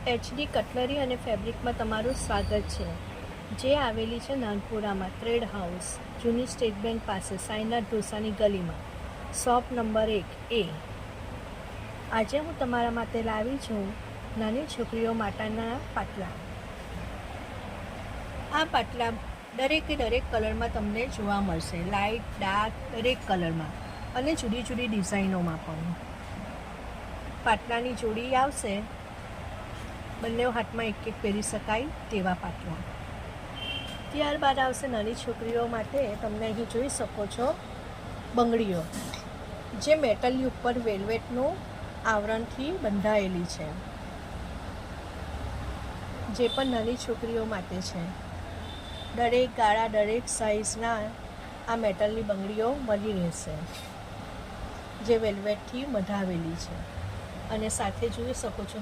HD cutlery અને ફેબ્રિકમાં તમારું સ્વાગત છે, જે આવેલી છે નાનપુરામાં ટ્રેડ હાઉસ, જૂની સ્ટેટ બેંક પાસે, સાઈનાથ ઢોસાની ગલીમાં, શોપ નંબર 1A। આજે હું તમારા માટે લાવી છું નાની છોકરીઓ માટેના પાટલા। આ પાટલા દરેકે દરેક કલરમાં તમને જોવા મળશે, લાઇટ, ડાર્ક, દરેક કલરમાં અને જુદી જુદી ડિઝાઇનોમાં પણ। પાટલાની જોડી આવશે, બંને હાથમાં એક એક પહેરી શકાય તેવા પાટલા। ત્યારબાદ આવશે નાની છોકરીઓ માટે, તમને અહીં જોઈ શકો છો બંગડીઓ, જે મેટલની ઉપર વેલ્વેટનું આવરણથી બંધાયેલી છે, જે પણ નાની છોકરીઓ માટે છે। દરેક ગાળા, દરેક સાઇઝના આ મેટલની બંગડીઓ મળી રહેશે, જે વેલ્વેટથી બંધાવેલી છે અને સાથે જોઈ શકો છો